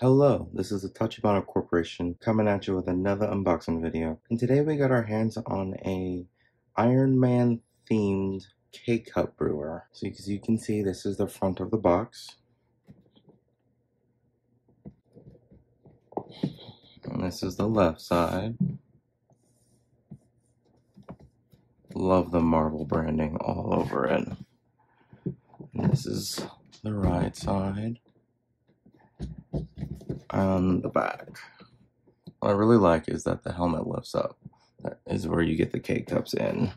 Hello, this is the Tachibana Corporation coming at you with another unboxing video. And today we got our hands on a Iron Man themed K-Cup brewer. So as you can see, this is the front of the box. And this is the left side. Love the marble branding all over it. And this is the right side. On the back. What I really like is that the helmet lifts up. That is where you get the K-Cups in.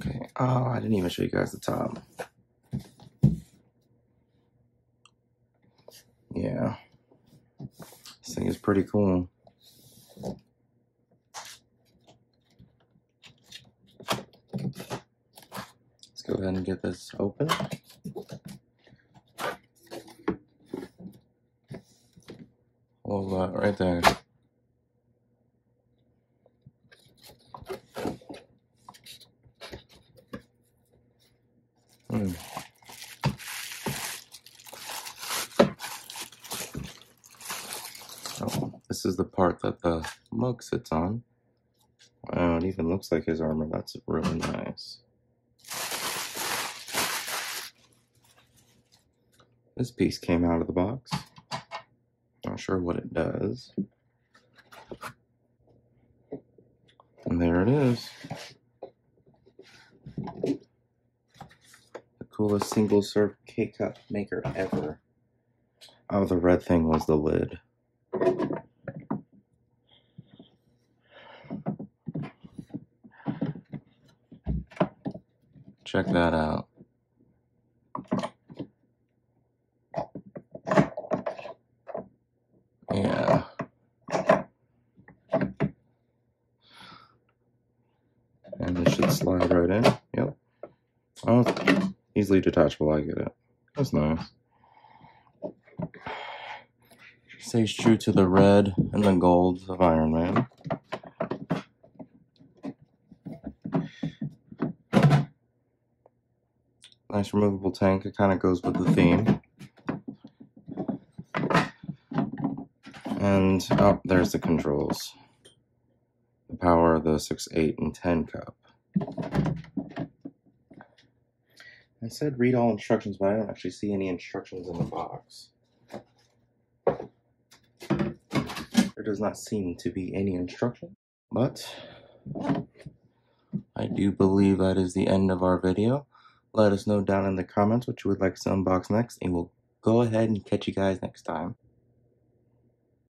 Okay, oh, I didn't even show you guys the top. Yeah, this thing is pretty cool. Let's go ahead and get this open. Hold that right there. So this is the part that the mug sits on. Wow, it even looks like his armor. That's really nice. This piece came out of the box. Not sure what it does. And there it is. The coolest single-serve K-Cup maker ever. Oh, the red thing was the lid. Check that out. Yeah. And this should slide right in. Yep. Oh, easily detachable. I get it. That's nice. Stays true to the red and the gold of Iron Man. Nice removable tank. It kind of goes with the theme. And oh, there's the controls. The power of the 6, 8, and 10 cup. I said read all instructions, but I don't actually see any instructions in the box. There does not seem to be any instruction, but I do believe that is the end of our video. Let us know down in the comments what you would like to unbox next, and we'll go ahead and catch you guys next time.